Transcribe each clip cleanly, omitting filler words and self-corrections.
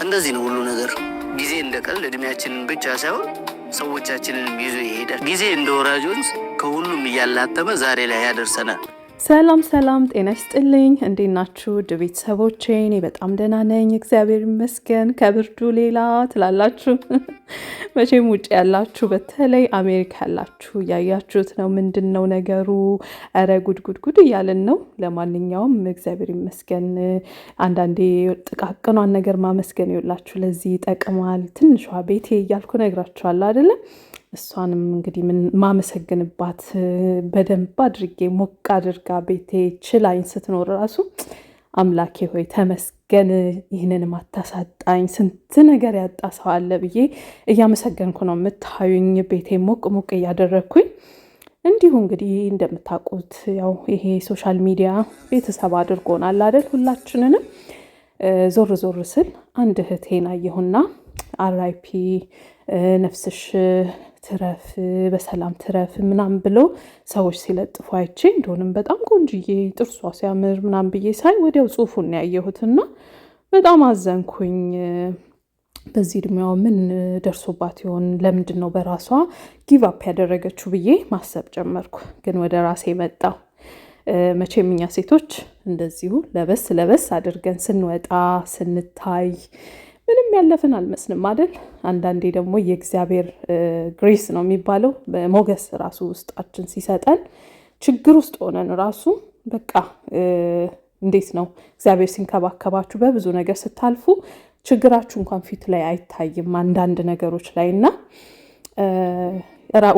እንደዚህ ነው ሁሉ ነገር። ጊዜ እንደቀልድ እድሜያችንን ብቻ ሳይሆን ሰዎቻችንን ይዞ ይሄዳል። ጊዜ እንደ ወራጅ ወንዝ ከሁሉም እያላተመ ዛሬ ላይ ያደርሰናል። ሰላም ሰላም፣ ጤና ይስጥልኝ። እንዴት ናችሁ ቤተሰቦቼ? እኔ በጣም ደህና ነኝ፣ እግዚአብሔር ይመስገን። ከብርዱ ሌላ ትላላችሁ። መቼም ውጭ ያላችሁ በተለይ አሜሪካ ያላችሁ እያያችሁት ነው። ምንድን ነው ነገሩ? ኧረ ጉድ እያልን ነው። ለማንኛውም እግዚአብሔር ይመስገን። አንዳንዴ ጥቃቅኗን ነገር ማመስገን ይውላችሁ ለዚህ ይጠቅማል። ትንሿ ቤቴ እያልኩ ነግራችኋለሁ አይደለም? እሷንም እንግዲህ ማመሰግንባት በደንብ አድርጌ ሞቅ አድርጋ ቤቴ ችላኝ ስትኖር ራሱ አምላኬ ሆይ ተመስገን፣ ይህንን ማታሳጣኝ፣ ስንት ነገር ያጣ ሰው አለ ብዬ እያመሰገንኩ ነው የምታዩኝ። ቤቴ ሞቅ እያደረግኩኝ እንዲሁ እንግዲህ እንደምታውቁት ያው ይሄ ሶሻል ሚዲያ ቤተሰብ አድርጎናል አይደል? ሁላችንንም ዞር ስል አንድ እህቴን አየሁና አራይፒ ነፍስሽ ትረፍ በሰላም ትረፍ ምናምን ብሎ ሰዎች ሲለጥፉ አይቼ እንደሆንም በጣም ቆንጅዬ ጥርሷ ሲያምር ምናምን ብዬ ሳይ ወዲያው ጽሑፉን ያየሁትና በጣም አዘንኩኝ። በዚህ እድሜዋ ምን ደርሶባት ይሆን? ለምንድን ነው በራሷ ጊቭ አፕ ያደረገችው ብዬ ማሰብ ጀመርኩ። ግን ወደ ራሴ መጣሁ። መቼም እኛ ሴቶች እንደዚሁ ለበስ አድርገን ስንወጣ ስንታይ ምንም ያለፍን አልመስልም አይደል? አንዳንዴ ደግሞ የእግዚአብሔር ግሬስ ነው የሚባለው ሞገስ ራሱ ውስጣችን ሲሰጠን ችግር ውስጥ ሆነን ራሱ በቃ እንዴት ነው እግዚአብሔር ሲንከባከባችሁ በብዙ ነገር ስታልፉ ችግራችሁ እንኳን ፊት ላይ አይታይም አንዳንድ ነገሮች ላይ እና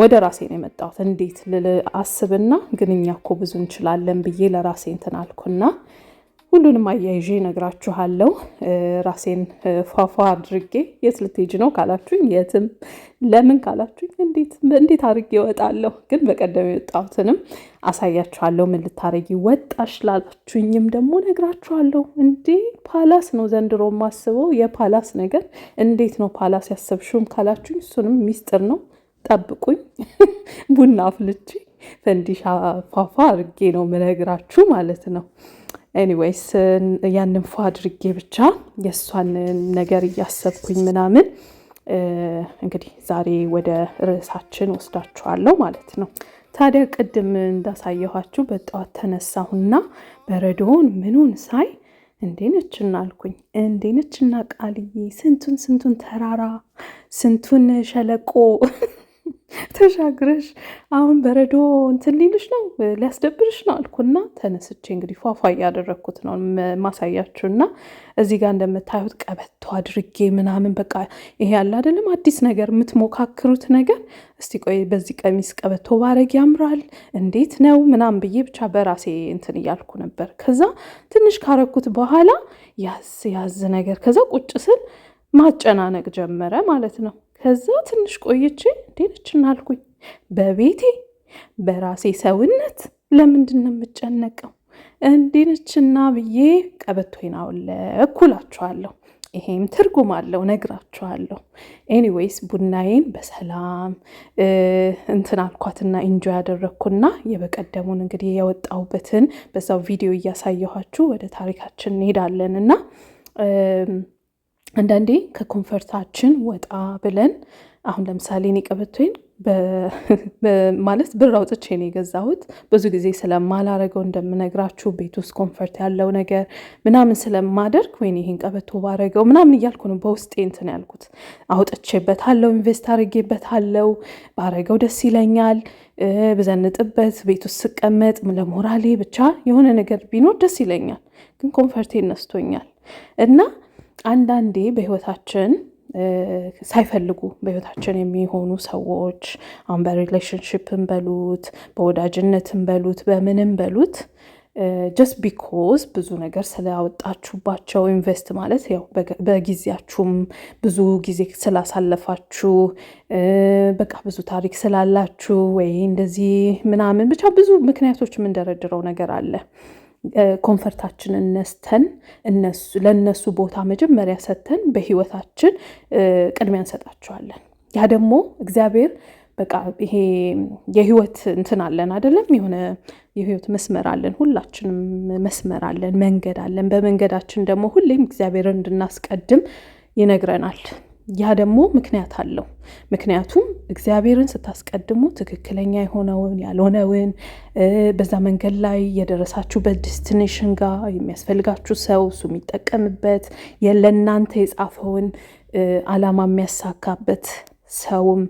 ወደ ራሴ ነው የመጣሁት። እንዴት አስብና ግን እኛ እኮ ብዙ እንችላለን ብዬ ለራሴ እንትን አልኩና ሁሉንም አያይዤ ነግራችኋለሁ። ራሴን ፏፏ አድርጌ የት ልትሄጂ ነው ካላችሁኝ የትም፣ ለምን ካላችሁኝ እንዴት አድርጌ እወጣለሁ። ግን በቀደም የወጣሁትንም አሳያችኋለሁ። ምን ልታረጊ ወጣሽ ላላችሁኝም ደግሞ ነግራችኋለሁ። እንዴ ፓላስ ነው ዘንድሮ ማስበው የፓላስ ነገር። እንዴት ነው ፓላስ ያሰብሽውም ካላችሁኝ እሱንም ሚስጥር ነው፣ ጠብቁኝ። ቡና አፍልቼ ፈንዲሻ ፏፏ አድርጌ ነው ምነግራችሁ ማለት ነው። ኤኒዌይስ ያንን ፏ አድርጌ ብቻ የእሷን ነገር እያሰብኩኝ ምናምን እንግዲህ ዛሬ ወደ ርዕሳችን ወስዳችኋለሁ ማለት ነው። ታዲያ ቅድም እንዳሳየኋችሁ በጠዋት ተነሳሁና በረዶውን ምኑን ሳይ እንዴነችና አልኩኝ። እንዴነችና ቃልዬ ስንቱን ተራራ ስንቱን ሸለቆ ተሻግረሽ አሁን በረዶ እንትን ሊልሽ ነው ሊያስደብርሽ ነው አልኩና ተነስቼ እንግዲህ ፏፏ እያደረግኩት ነው ማሳያችሁና እዚህ ጋር እንደምታዩት ቀበቶ አድርጌ ምናምን በቃ ይሄ ያለ አይደለም አዲስ ነገር የምትሞካክሩት ነገር። እስቲ ቆይ በዚህ ቀሚስ ቀበቶ ባረግ ያምራል እንዴት ነው ምናምን ብዬ ብቻ በራሴ እንትን እያልኩ ነበር። ከዛ ትንሽ ካረኩት በኋላ ያዝ ነገር ከዛ ቁጭ ስል ማጨናነቅ ጀመረ ማለት ነው። ከዛ ትንሽ ቆይቼ እንዴነችና አልኩኝ። በቤቴ በራሴ ሰውነት ለምንድን ነው የምጨነቀው? እንዴነችና ብዬ ቀበቶዬን አውለኩላችኋለሁ። ይሄም ትርጉም አለው ነግራችኋለሁ። ኤኒዌይስ ቡናዬን በሰላም እንትን አልኳትና ኢንጆይ ያደረግኩና የበቀደሙን እንግዲህ የወጣሁበትን በዛው ቪዲዮ እያሳየኋችሁ ወደ ታሪካችን እንሄዳለን እና አንዳንዴ ከኮንፈርታችን ወጣ ብለን አሁን ለምሳሌ እኔ ቀበቶዬን ማለት ብር አውጥቼ ነው የገዛሁት። ብዙ ጊዜ ስለማላረገው እንደምነግራችሁ ቤት ውስጥ ኮንፈርት ያለው ነገር ምናምን ስለማደርግ ወይኔ ይሄን ቀበቶ ባረገው ምናምን እያልኩ ነው በውስጤ እንትን ያልኩት። አውጥቼበታለሁ፣ ኢንቨስት አድርጌበታለሁ፣ ባረገው ደስ ይለኛል፣ ብዘንጥበት ቤት ውስጥ ስቀመጥ ለሞራሌ ብቻ የሆነ ነገር ቢኖር ደስ ይለኛል። ግን ኮንፈርቴን ነስቶኛል እና አንዳንዴ በህይወታችን ሳይፈልጉ በህይወታችን የሚሆኑ ሰዎች አሁን በሪሌሽንሽፕን በሉት በወዳጅነትን በሉት በምንም በሉት ጀስት ቢኮዝ ብዙ ነገር ስላወጣችሁባቸው ኢንቨስት ማለት ያው በጊዜያችሁም ብዙ ጊዜ ስላሳለፋችሁ በቃ ብዙ ታሪክ ስላላችሁ ወይ እንደዚህ ምናምን ብቻ ብዙ ምክንያቶች የምንደረድረው ነገር አለ። ኮንፈርታችንን ነስተን ለነሱ ቦታ መጀመሪያ ሰተን በህይወታችን ቅድሚያ እንሰጣቸዋለን። ያ ደግሞ እግዚአብሔር በቃ ይሄ የህይወት እንትን አለን አይደለም? የሆነ የህይወት መስመር አለን፣ ሁላችንም መስመር አለን፣ መንገድ አለን። በመንገዳችን ደግሞ ሁሌም እግዚአብሔርን እንድናስቀድም ይነግረናል። ያ ደግሞ ምክንያት አለው። ምክንያቱም እግዚአብሔርን ስታስቀድሙ ትክክለኛ የሆነውን ያልሆነውን በዛ መንገድ ላይ የደረሳችሁበት ዴስቲኔሽን ጋር የሚያስፈልጋችሁ ሰው እሱ የሚጠቀምበት ለእናንተ የጻፈውን ዓላማ የሚያሳካበት ሰውም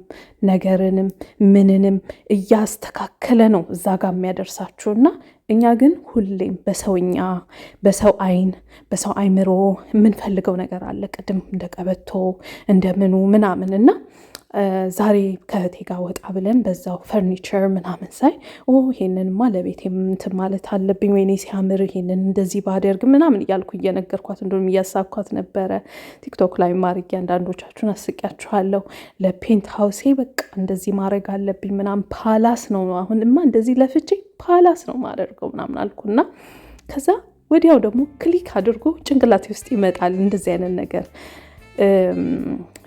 ነገርንም ምንንም እያስተካከለ ነው እዛ ጋር የሚያደርሳችሁና እኛ ግን ሁሌም በሰውኛ በሰው አይን በሰው አይምሮ የምንፈልገው ነገር አለ። ቅድም እንደ ቀበቶ እንደምኑ ምናምን እና ዛሬ ከእህቴ ጋር ወጣ ብለን በዛው ፈርኒቸር ምናምን ሳይ ይሄንንማ ለቤቴ እንትን ማለት አለብኝ፣ ወይኔ ሲያምር ይሄንን እንደዚህ ባደርግ ምናምን እያልኩ እየነገርኳት እንደውም እያሳኳት ነበረ። ቲክቶክ ላይ ማድረግ አንዳንዶቻችሁን አስቂያችኋለሁ። ለፔንት ሀውሴ በቃ እንደዚህ ማድረግ አለብኝ ምናምን ፓላስ ነው አሁንማ እንደዚህ ለፍቼ ፓላስ ነው ማደርገው ምናምን አልኩና ከዛ ወዲያው ደግሞ ክሊክ አድርጎ ጭንቅላቴ ውስጥ ይመጣል እንደዚህ አይነት ነገር።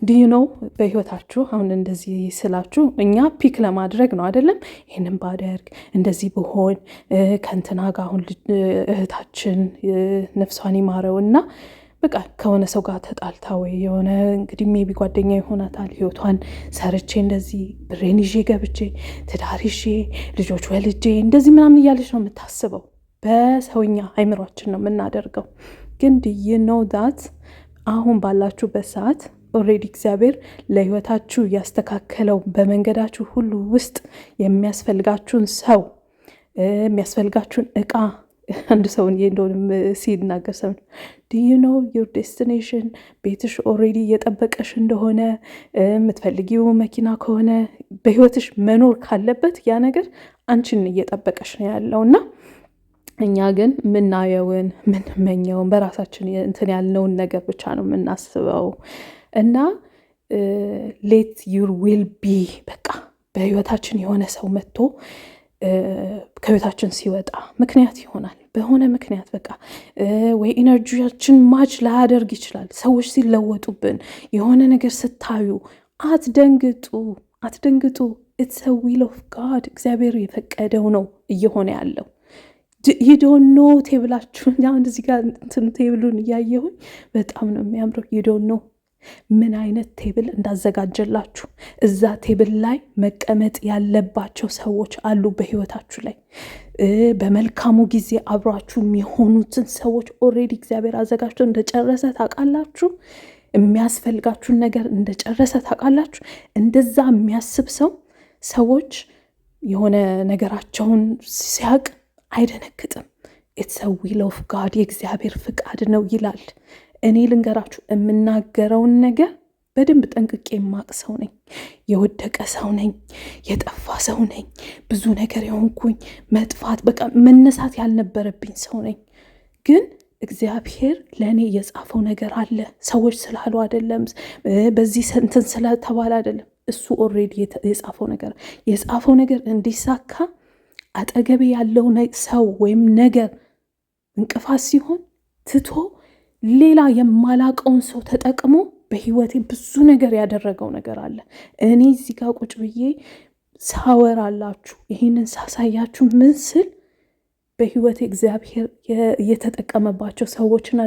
ዲዩ ነው በህይወታችሁ አሁን እንደዚህ ስላችሁ እኛ ፒክ ለማድረግ ነው አይደለም። ይህንን ባደርግ እንደዚህ ብሆን ከንትና ጋር አሁን እህታችን ነፍሷን ይማረው እና በቃ ከሆነ ሰው ጋር ተጣልታ ወይ የሆነ እንግዲህ ሜቢ ጓደኛ ይሆናታል ህይወቷን ሰርቼ እንደዚህ ብሬን ይዤ ገብቼ ትዳር ይዤ ልጆች ወልጄ እንደዚህ ምናምን እያለች ነው የምታስበው። በሰውኛ አይምሯችን ነው የምናደርገው። ግን ዲዩ ነው ዳት አሁን ባላችሁበት ሰዓት ኦልሬዲ እግዚአብሔር ለህይወታችሁ ያስተካከለው በመንገዳችሁ ሁሉ ውስጥ የሚያስፈልጋችሁን ሰው የሚያስፈልጋችሁን እቃ አንድ ሰው እንደሆነም ሲናገር ሰው ዲዩ ኖው ዩር ዴስቲኔሽን ቤትሽ ኦልሬዲ እየጠበቀሽ እንደሆነ የምትፈልጊው መኪና ከሆነ በህይወትሽ መኖር ካለበት ያ ነገር አንቺን እየጠበቀሽ ነው ያለውና እኛ ግን ምናየውን ምንመኘውን በራሳችን እንትን ያልነውን ነገር ብቻ ነው የምናስበው እና ሌት ዩር ዊል ቢ በቃ በህይወታችን የሆነ ሰው መጥቶ ከህይወታችን ሲወጣ ምክንያት ይሆናል። በሆነ ምክንያት በቃ ወይ ኢነርጂያችን ማች ላያደርግ ይችላል። ሰዎች ሲለወጡብን የሆነ ነገር ስታዩ አትደንግጡ። ኢትስ አ ዊል ኦፍ ጋድ እግዚአብሔር የፈቀደው ነው እየሆነ ያለው። ዩዶኖ ቴብላችሁ አሁን እዚህ ጋር እንትን ቴብሉን እያየሁኝ በጣም ነው የሚያምረው። ዩዶኖ ምን አይነት ቴብል እንዳዘጋጀላችሁ። እዛ ቴብል ላይ መቀመጥ ያለባቸው ሰዎች አሉ በህይወታችሁ ላይ በመልካሙ ጊዜ አብሯችሁ የሚሆኑትን ሰዎች ኦልሬዲ እግዚአብሔር አዘጋጅቶ እንደጨረሰ ታውቃላችሁ። የሚያስፈልጋችሁን ነገር እንደጨረሰ ታውቃላችሁ። እንደዛ የሚያስብ ሰዎች የሆነ ነገራቸውን ሲያቅ አይደነግጥም። ኢትስ አ ዊል ኦፍ ጋድ የእግዚአብሔር ፍቃድ ነው ይላል። እኔ ልንገራችሁ የምናገረውን ነገር በደንብ ጠንቅቄ የማቅ ሰው ነኝ። የወደቀ ሰው ነኝ። የጠፋ ሰው ነኝ። ብዙ ነገር የሆንኩኝ መጥፋት በቃ መነሳት ያልነበረብኝ ሰው ነኝ። ግን እግዚአብሔር ለእኔ የጻፈው ነገር አለ። ሰዎች ስላሉ አይደለም፣ በዚህ እንትን ስለተባለ አይደለም። እሱ ኦልሬዲ የጻፈው ነገር እንዲሳካ አጠገቤ ያለው ሰው ወይም ነገር እንቅፋት ሲሆን ትቶ ሌላ የማላቀውን ሰው ተጠቅሞ በህይወቴ ብዙ ነገር ያደረገው ነገር አለ። እኔ እዚህ ጋር ቁጭ ብዬ ሳወራላችሁ ይህንን ሳሳያችሁ ምን ስል በህይወቴ እግዚአብሔር የተጠቀመባቸው ሰዎችና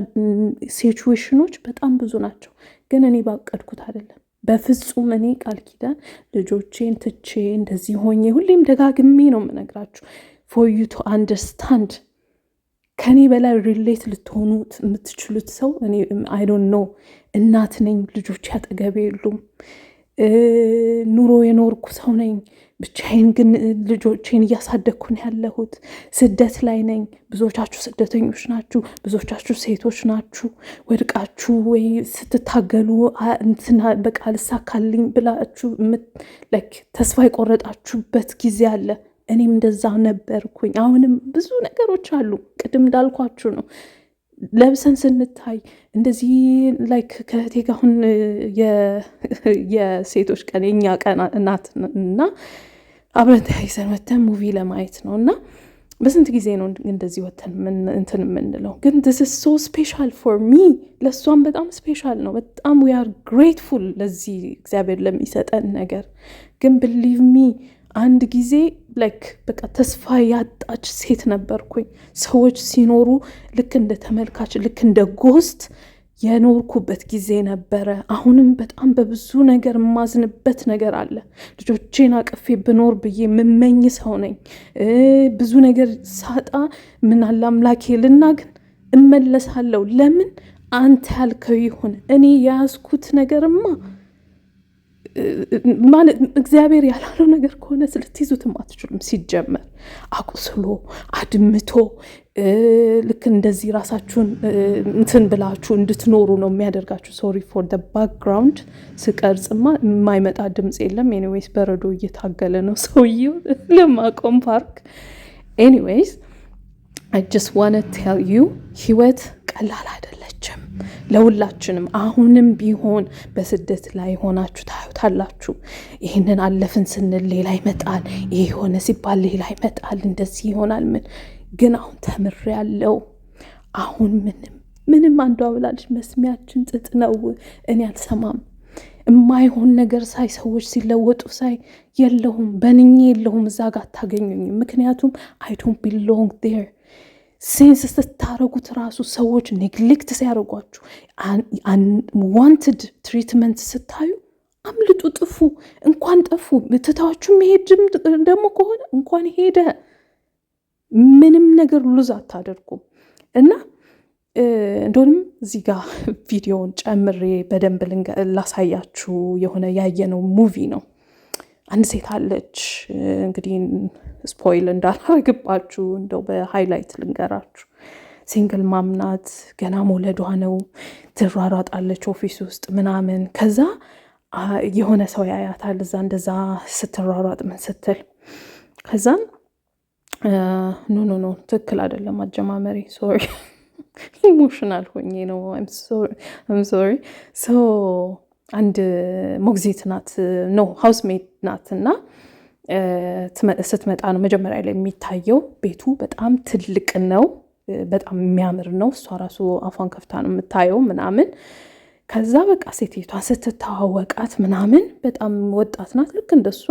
ሲቹዌሽኖች በጣም ብዙ ናቸው። ግን እኔ ባቀድኩት አይደለም። በፍጹም እኔ ቃል ኪዳን ልጆቼን ትቼ እንደዚህ ሆኜ ሁሌም ደጋግሜ ነው የምነግራችሁ for you to understand ከኔ በላይ ሪሌት ልትሆኑት የምትችሉት ሰው እኔ I don't know እናት ነኝ። ልጆቼ አጠገቤ የሉም። ኑሮ የኖርኩ ሰው ነኝ። ብቻዬን ግን ልጆቼን እያሳደግኩ ነው ያለሁት። ስደት ላይ ነኝ። ብዙዎቻችሁ ስደተኞች ናችሁ። ብዙዎቻችሁ ሴቶች ናችሁ። ወድቃችሁ ወይ ስትታገሉ እንትና በቃ ልሳካልኝ ብላችሁ ተስፋ የቆረጣችሁበት ጊዜ አለ። እኔም እንደዛ ነበርኩኝ። አሁንም ብዙ ነገሮች አሉ። ቅድም እንዳልኳችሁ ነው። ለብሰን ስንታይ እንደዚህ ከእህቴ ጋር አሁን የሴቶች ቀን የኛ ቀን ናት እና አብረን ተያይዘን ወተን ሙቪ ለማየት ነው እና በስንት ጊዜ ነው እንደዚህ ወተን እንትን የምንለው። ግን this is so special for me ለሷም በጣም ስፔሻል ነው። በጣም we are grateful ለዚህ እግዚአብሔር ለሚሰጠን ነገር። ግን believe me አንድ ጊዜ በቃ ተስፋ ያጣች ሴት ነበርኩኝ። ሰዎች ሲኖሩ ልክ እንደ ተመልካች ልክ እንደ ጎስት የኖርኩበት ጊዜ ነበረ። አሁንም በጣም በብዙ ነገር የማዝንበት ነገር አለ። ልጆቼን አቅፌ ብኖር ብዬ የምመኝ ሰው ነኝ። ብዙ ነገር ሳጣ ምን አለ አምላኬ ልና ግን እመለሳለሁ። ለምን አንተ ያልከው ይሁን። እኔ የያዝኩት ነገርማ ማለት እግዚአብሔር ያላለው ነገር ከሆነ ልትይዙትም አትችሉም። ሲጀመር አቁስሎ አድምቶ ልክ እንደዚህ ራሳችሁን እንትን ብላችሁ እንድትኖሩ ነው የሚያደርጋችሁ። ሶሪ ፎር ደ ባክግራውንድ። ስቀርጽማ የማይመጣ ድምፅ የለም። ኤኒዌይስ በረዶ እየታገለ ነው ሰውየው ለማቆም ፓርክ። ኤኒዌይስ I just want to tell you ህይወት ቀላል አይደለችም ለሁላችንም። አሁንም ቢሆን በስደት ላይ ሆናችሁ ታዩታላችሁ። ይህንን አለፍን ስንል ሌላ ይመጣል፣ ይሄ ሆነ ሲባል ሌላ ይመጣል፣ እንደዚህ ይሆናል። ግን አሁን ተምሬያለሁ። አሁን ምንም አንዷ ብላለች መስሚያችን ጥጥ ነው። እኔ አልሰማም። የማይሆን ነገር ሳይ ሰዎች ሲለወጡ ሳይ የለሁም፣ በንኜ የለሁም፣ እዛ ጋር አታገኙኝም። ምክንያቱም I don't belong there። ሴንስ ስታረጉት ራሱ ሰዎች ኔግሌክት ሲያደርጓችሁ ዋንትድ ትሪትመንት ስታዩ አምልጡ፣ ጥፉ። እንኳን ጠፉ ትታችሁ መሄድም ደግሞ ከሆነ እንኳን ሄደ ምንም ነገር ሉዝ አታደርጉም። እና እንደሆንም እዚህ ጋር ቪዲዮውን ጨምሬ በደንብ ላሳያችሁ። የሆነ ያየነው ሙቪ ነው። አንድ ሴት አለች። እንግዲህ ስፖይል እንዳላረግባችሁ እንደው በሃይላይት ልንገራችሁ። ሲንግል ማምናት፣ ገና መውለዷ ነው። ትሯሯጣለች ኦፊስ ውስጥ ምናምን። ከዛ የሆነ ሰው ያያታል እዛ እንደዛ ስትሯሯጥ ምን ስትል። ከዛም ኖ ትክክል አይደለም አጀማመሪ፣ ሶሪ ኢሞሽናል ሆኜ ነው። አም ሶሪ። ሶ አንድ ሞግዚት ናት ሃውስሜት ናት። እና ስትመጣ ነው መጀመሪያ ላይ የሚታየው። ቤቱ በጣም ትልቅ ነው፣ በጣም የሚያምር ነው። እሷ ራሱ አፏን ከፍታ ነው የምታየው ምናምን። ከዛ በቃ ሴትዮቷን ስትተዋወቃት ምናምን በጣም ወጣት ናት፣ ልክ እንደሷ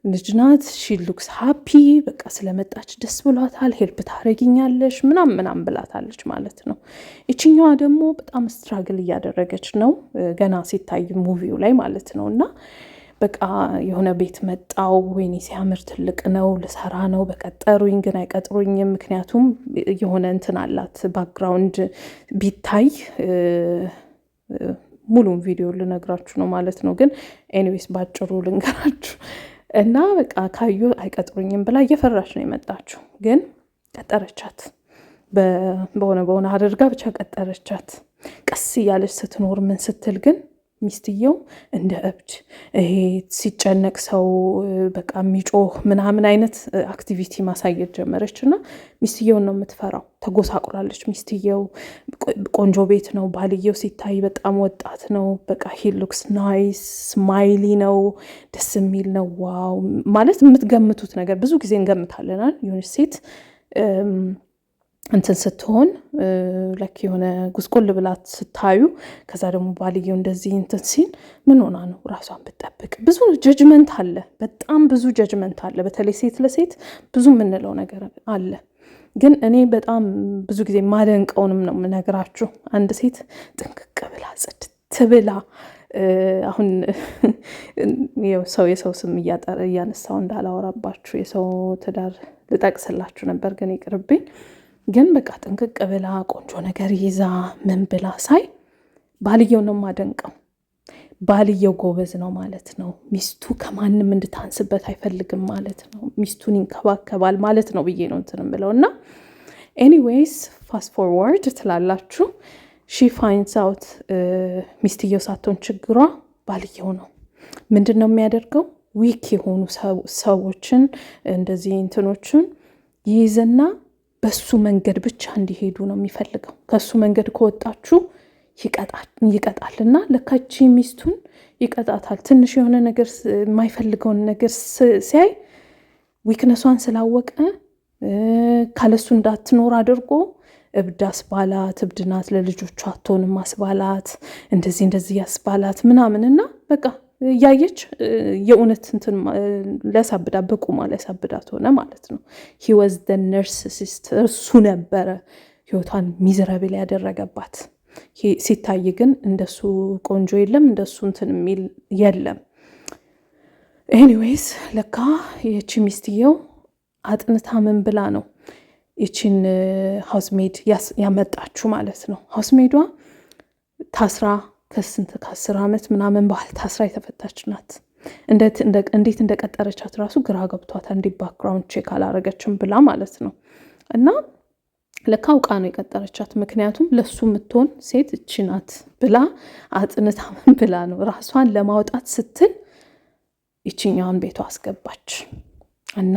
ልጅ ናት። ሺ ሉክስ ሃፒ። በቃ ስለመጣች ደስ ብሏታል። ሄልፕ ታረጊኛለሽ ምናምን ብላታለች ማለት ነው። ይችኛዋ ደግሞ በጣም ስትራግል እያደረገች ነው ገና ሲታይ ሙቪው ላይ ማለት ነው። እና በቃ የሆነ ቤት መጣው፣ ወይኔ ሲያምር ትልቅ ነው፣ ልሰራ ነው፣ በቀጠሩኝ ግን አይቀጥሩኝም። ምክንያቱም የሆነ እንትን አላት ባክግራውንድ ቢታይ ሙሉን ቪዲዮ ልነግራችሁ ነው ማለት ነው። ግን ኤኒዌይስ ባጭሩ ልንገራችሁ። እና በቃ ካዩ አይቀጥሩኝም ብላ እየፈራች ነው የመጣችው። ግን ቀጠረቻት፣ በሆነ አድርጋ ብቻ ቀጠረቻት። ቀስ እያለች ስትኖር ምን ስትል ግን ሚስትየው እንደ እብድ ይሄ ሲጨነቅ ሰው በቃ የሚጮህ ምናምን አይነት አክቲቪቲ ማሳየት ጀመረች። እና ሚስትየውን ነው የምትፈራው። ተጎሳቁላለች ሚስትየው። ቆንጆ ቤት ነው። ባልየው ሲታይ በጣም ወጣት ነው። በቃ ሂ ሉክስ ናይስ፣ ስማይሊ ነው፣ ደስ የሚል ነው። ዋው ማለት የምትገምቱት ነገር ብዙ ጊዜ እንገምታለናል። የሆነች ሴት እንትን ስትሆን ለክ የሆነ ጉስቁል ብላት ስታዩ፣ ከዛ ደግሞ ባልየው እንደዚህ እንትን ሲል ምን ሆና ነው ራሷን ብትጠብቅ። ብዙ ጀጅመንት አለ፣ በጣም ብዙ ጀጅመንት አለ። በተለይ ሴት ለሴት ብዙ የምንለው ነገር አለ። ግን እኔ በጣም ብዙ ጊዜ ማደንቀውንም ነው የምነግራችሁ። አንድ ሴት ጥንቅቅ ብላ ጽድት ብላ አሁን የሰው ስም እያነሳው እንዳላወራባችሁ የሰው ትዳር ልጠቅስላችሁ ነበር፣ ግን ይቅርብኝ። ግን በቃ ጥንቅቅ ብላ ቆንጆ ነገር ይዛ ምን ብላ ሳይ ባልየው ነው የማደንቀው። ባልየው ጎበዝ ነው ማለት ነው። ሚስቱ ከማንም እንድታንስበት አይፈልግም ማለት ነው። ሚስቱን ይንከባከባል ማለት ነው ብዬ ነው እንትን ብለው። እና ኤኒዌይስ ፋስት ፎርዋርድ ትላላችሁ። ሺ ፋይንድስ አውት ሚስትየው ሳትሆን ችግሯ ባልየው ነው። ምንድን ነው የሚያደርገው? ዊክ የሆኑ ሰዎችን እንደዚህ እንትኖችን ይይዝና በሱ መንገድ ብቻ እንዲሄዱ ነው የሚፈልገው። ከሱ መንገድ ከወጣችሁ ይቀጣልና ለካቺ ሚስቱን ይቀጣታል። ትንሽ የሆነ ነገር የማይፈልገውን ነገር ሲያይ ዊክነሷን ስላወቀ ካለሱ እንዳትኖር አድርጎ እብድ አስባላት። እብድ ናት፣ ለልጆቿ አትሆንም አስባላት፣ እንደዚህ ያስባላት ምናምንና በቃ እያየች የእውነት እንትን ለሳብዳ በቁማ ለሳብዳት ሆነ ማለት ነው። he was the narcissist። እሱ ነበረ ህይወቷን ሚዝረብል ያደረገባት። ሲታይ ግን እንደሱ ቆንጆ የለም፣ እንደሱ እንትን የሚል የለም። ኤኒዌይስ ለካ የቺ ሚስትየው አጥንታ ምን ብላ ነው ይቺን ሃውስሜድ ያመጣችሁ ማለት ነው። ሃውስሜዷ ታስራ ከ10 ዓመት ምናምን በኋላ ታስራ የተፈታች ናት። እንዴት እንደቀጠረቻት ራሱ ግራ ገብቷታል። እንዲ ባክግራውንድ ቼክ አላረገችም ብላ ማለት ነው። እና ለካ አውቃ ነው የቀጠረቻት። ምክንያቱም ለሱ የምትሆን ሴት እቺ ናት ብላ አጥንታ ምን ብላ ነው ራሷን ለማውጣት ስትል ይቺኛውን ቤቷ አስገባች። እና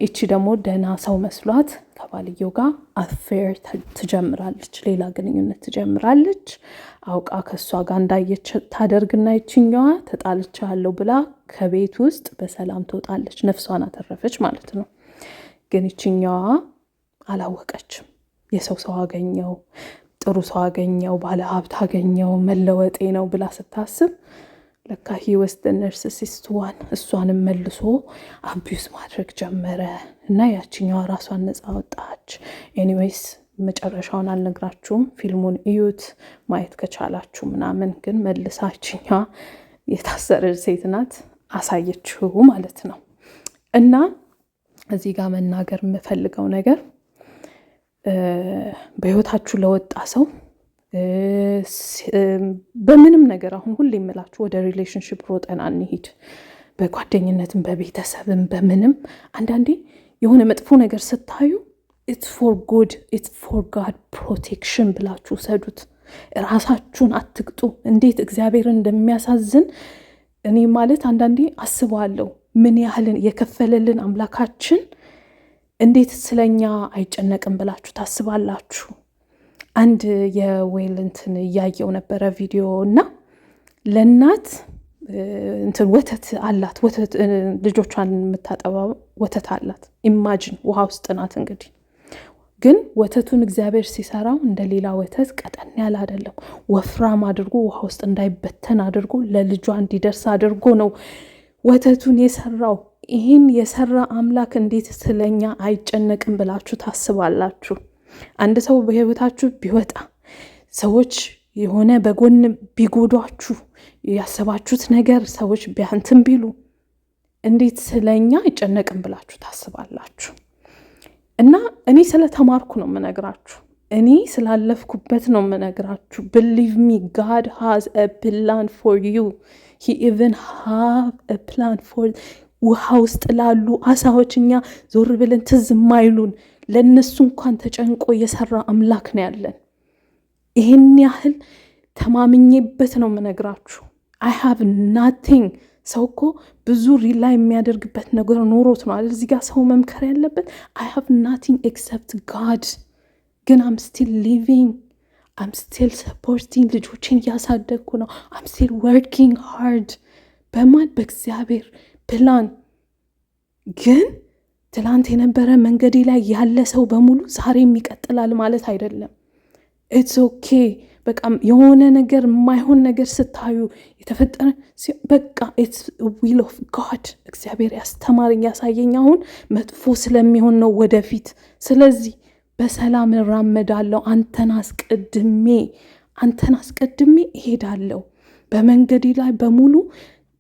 ይቺ ደግሞ ደህና ሰው መስሏት ከባልየው ጋር አፌር ትጀምራለች፣ ሌላ ግንኙነት ትጀምራለች። አውቃ ከእሷ ጋር እንዳየች ታደርግና ይችኛዋ ተጣልቻለሁ ብላ ከቤት ውስጥ በሰላም ትወጣለች፣ ነፍሷን አተረፈች ማለት ነው። ግን ይችኛዋ አላወቀችም። የሰው አገኘው፣ ጥሩ ሰው አገኘው፣ ባለ ሀብት አገኘው፣ መለወጤ ነው ብላ ስታስብ ለካ ህይወት ነርሲሲስት ዋን እሷንም መልሶ አቢዩስ ማድረግ ጀመረ። እና ያችኛዋ ራሷን ነፃ ወጣች። ኤኒዌይስ መጨረሻውን አልነግራችሁም፣ ፊልሙን እዩት ማየት ከቻላችሁ ምናምን። ግን መልሳ ያችኛዋ የታሰረች ሴት ናት አሳየችው ማለት ነው። እና እዚህ ጋር መናገር የምፈልገው ነገር በህይወታችሁ ለወጣ ሰው በምንም ነገር አሁን ሁሌ የምላችሁ ወደ ሪሌሽንሽፕ ሮጠን አንሂድ። በጓደኝነትም በቤተሰብም በምንም አንዳንዴ የሆነ መጥፎ ነገር ስታዩ ኢትስ ፎር ጉድ ኢትስ ፎር ጋድ ፕሮቴክሽን ብላችሁ ሰዱት። ራሳችሁን አትቅጡ። እንዴት እግዚአብሔርን እንደሚያሳዝን እኔ ማለት አንዳንዴ አስባለሁ። ምን ያህልን የከፈለልን አምላካችን እንዴት ስለኛ አይጨነቅም ብላችሁ ታስባላችሁ? አንድ የዌል እንትን እያየው ነበረ ቪዲዮ እና ለእናት እንትን ወተት አላት፣ ወተት ልጆቿን የምታጠባ ወተት አላት። ኢማጂን ውሃ ውስጥ ናት እንግዲህ። ግን ወተቱን እግዚአብሔር ሲሰራው እንደ ሌላ ወተት ቀጠን ያለ አይደለም፣ ወፍራም አድርጎ ውሃ ውስጥ እንዳይበተን አድርጎ ለልጇ እንዲደርስ አድርጎ ነው ወተቱን የሰራው። ይህን የሰራ አምላክ እንዴት ስለኛ አይጨነቅም ብላችሁ ታስባላችሁ? አንድ ሰው በህይወታችሁ ቢወጣ ሰዎች የሆነ በጎን ቢጎዷችሁ ያሰባችሁት ነገር ሰዎች ቢያንትን ቢሉ እንዴት ስለኛ አይጨነቅም ብላችሁ ታስባላችሁ? እና እኔ ስለተማርኩ ነው የምነግራችሁ፣ እኔ ስላለፍኩበት ነው የምነግራችሁ። believe me, God has a plan for you. He even have a plan for ውሃ ውስጥ ላሉ አሳዎች እኛ ዞር ብለን ትዝ ማይሉን ለነሱ እንኳን ተጨንቆ የሰራ አምላክ ነው ያለን። ይሄን ያህል ተማምኜበት ነው የምነግራችሁ። I have nothing። ሰው እኮ ብዙ ሪላይ የሚያደርግበት ነገር ኖሮት ነው አይደል እዚህ ጋር ሰው መምከር ያለበት። I have nothing except God። ግን I'm still living, I'm still supporting፣ ልጆችን እያሳደግኩ ነው። I'm still working hard በማን በእግዚአብሔር ፕላን። ግን ትላንት የነበረ መንገዴ ላይ ያለ ሰው በሙሉ ዛሬም ይቀጥላል ማለት አይደለም። ኢትስ ኦኬ። በቃ የሆነ ነገር የማይሆን ነገር ስታዩ የተፈጠረ በቃ ኢትስ ዊል ኦፍ ጋድ። እግዚአብሔር ያስተማረኝ ያሳየኝ አሁን መጥፎ ስለሚሆን ነው ወደፊት። ስለዚህ በሰላም እራመዳለሁ። አንተን አስቀድሜ እሄዳለሁ። በመንገዴ ላይ በሙሉ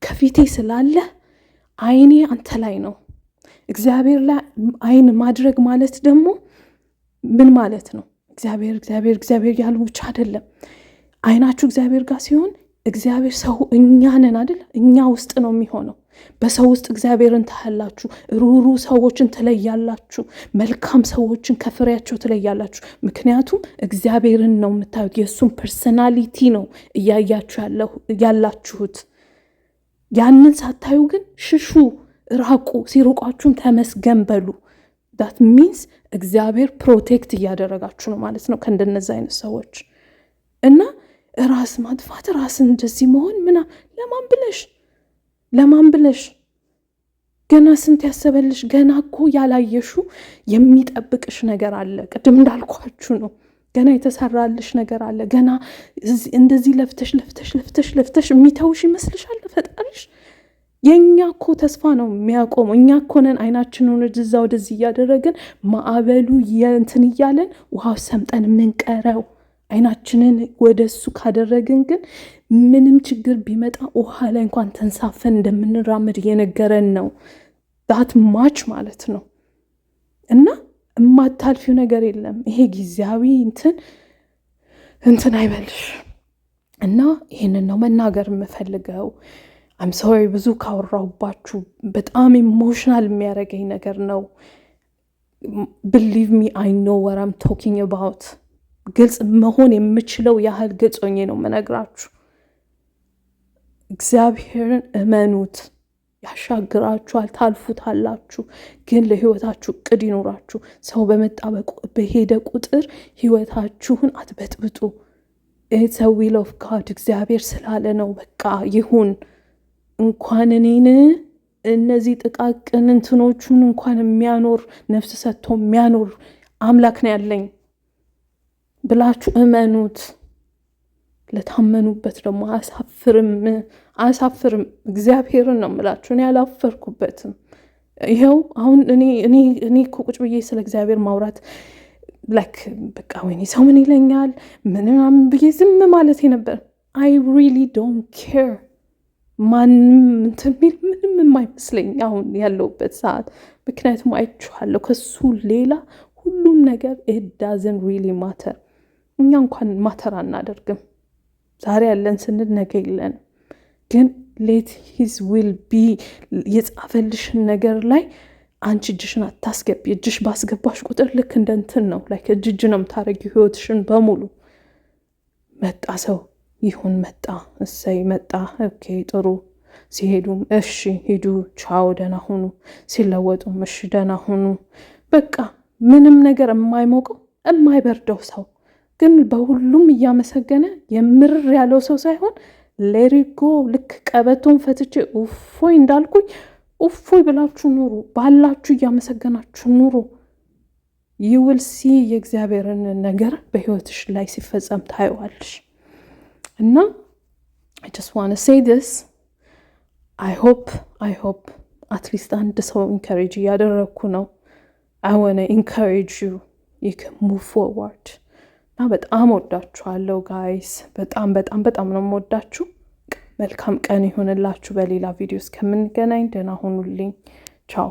ከፊቴ ስላለ አይኔ አንተ ላይ ነው። እግዚአብሔር ላይ አይን ማድረግ ማለት ደግሞ ምን ማለት ነው? እግዚአብሔር ያሉ ብቻ አይደለም። አይናችሁ እግዚአብሔር ጋር ሲሆን እግዚአብሔር ሰው እኛ ነን አይደል? እኛ ውስጥ ነው የሚሆነው። በሰው ውስጥ እግዚአብሔርን ታያላችሁ። ሩሩ ሰዎችን ትለያላችሁ። መልካም ሰዎችን ከፍሬያቸው ትለያላችሁ። ምክንያቱም እግዚአብሔርን ነው የምታዩት። የእሱን ፐርሰናሊቲ ነው እያያችሁ ያላችሁት። ያንን ሳታዩ ግን ሽሹ፣ ራቁ። ሲርቋችሁም ተመስገን በሉ። that means እግዚአብሔር ፕሮቴክት እያደረጋችሁ ነው ማለት ነው ከእንደነዛ አይነት ሰዎች። እና ራስ ማጥፋት፣ ራስን እንደዚህ መሆን ለማን ብለሽ ገና ስንት ያሰበልሽ፣ ገና እኮ ያላየሹ የሚጠብቅሽ ነገር አለ። ቅድም እንዳልኳችሁ ነው። ገና የተሰራልሽ ነገር አለ። ገና እንደዚህ ለፍተሽ የሚተውሽ ይመስልሻል ፈጣሪሽ? የኛ እኮ ተስፋ ነው የሚያቆመው። እኛ እኮ ነን አይናችንን ወደዚህ እያደረግን ማዕበሉ እንትን እያለን ውሃው ሰምጠን የምንቀረው። አይናችንን ወደሱ ካደረግን ግን ምንም ችግር ቢመጣ ውሃ ላይ እንኳን ተንሳፈን እንደምንራመድ እየነገረን ነው። ዳት ማች ማለት ነው። እና የማታልፊው ነገር የለም። ይሄ ጊዜያዊ እንትን አይበልሽ። እና ይህንን ነው መናገር የምፈልገው። አም ሶሪ ብዙ ካወራሁባችሁ። በጣም ኢሞሽናል የሚያደርገኝ ነገር ነው። ብሊቭ ሚ አይ ኖ ወር አም ቶኪንግ አባውት። ግልጽ መሆን የምችለው ያህል ግልጽ ሆኜ ነው የምነግራችሁ። እግዚአብሔርን እመኑት፣ ያሻግራችኋል፣ ታልፉታላችሁ። ግን ለህይወታችሁ እቅድ ይኖራችሁ። ሰው በሄደ ቁጥር ህይወታችሁን አትበጥብጡ። ኢትስ አ ዊል ኦፍ ጋድ። እግዚአብሔር ስላለ ነው በቃ ይሁን። እንኳን እኔን እነዚህ ጥቃቅን እንትኖቹን እንኳን የሚያኖር ነፍስ ሰጥቶ የሚያኖር አምላክ ነው ያለኝ ብላችሁ እመኑት። ለታመኑበት ደግሞ አያሳፍርም። እግዚአብሔርን ነው የምላችሁ። እኔ አላፈርኩበትም። ይኸው አሁን እኔ እኮ ቁጭ ብዬ ስለ እግዚአብሔር ማውራት ላይክ በቃ ወይኔ ሰው ምን ይለኛል ምናምን ብዬ ዝም ማለት ነበር። አይ ሪሊ ዶንት ኬር ማንም እንትን ሚል ምንም የማይመስለኝ አሁን ያለውበት ሰዓት። ምክንያቱም አይቼዋለሁ ከሱ ሌላ ሁሉም ነገር it doesn't really matter። እኛ እንኳን ማተር አናደርግም። ዛሬ ያለን ስንል ነገ የለንም። ግን let his will be የጻፈልሽን ነገር ላይ አንቺ እጅሽን አታስገቢ። እጅሽ ባስገባሽ ቁጥር ልክ እንደ እንትን ነው ላይክ እጅ ነው የምታረጊው ህይወትሽን በሙሉ። መጣ ሰው ይሁን መጣ፣ እሰይ መጣ፣ ኦኬ ጥሩ። ሲሄዱም እሺ ሂዱ፣ ቻው፣ ደህና ሁኑ። ሲለወጡም እሺ ደህና ሁኑ። በቃ ምንም ነገር የማይሞቀው የማይበርደው ሰው ግን በሁሉም እያመሰገነ የምር ያለው ሰው ሳይሆን ሌሪጎ ልክ ቀበቶን ፈትቼ ኡፎይ እንዳልኩኝ ኡፎይ ብላችሁ ኑሩ። ባላችሁ እያመሰገናችሁ ኑሩ። you will see የእግዚአብሔርን ነገር በህይወትሽ ላይ ሲፈጸም ታይዋለሽ። እና I just want to say this. I hope at least አንድ ሰው encourage ያደረኩ ነው። I want to encourage you. You can move forward. እና በጣም ወዳችኋለሁ ጋይስ። በጣም ነው የምወዳችሁ። መልካም ቀን ይሁንላችሁ። በሌላ ቪዲዮ እስከምንገናኝ ደህና ሁኑልኝ። ቻው።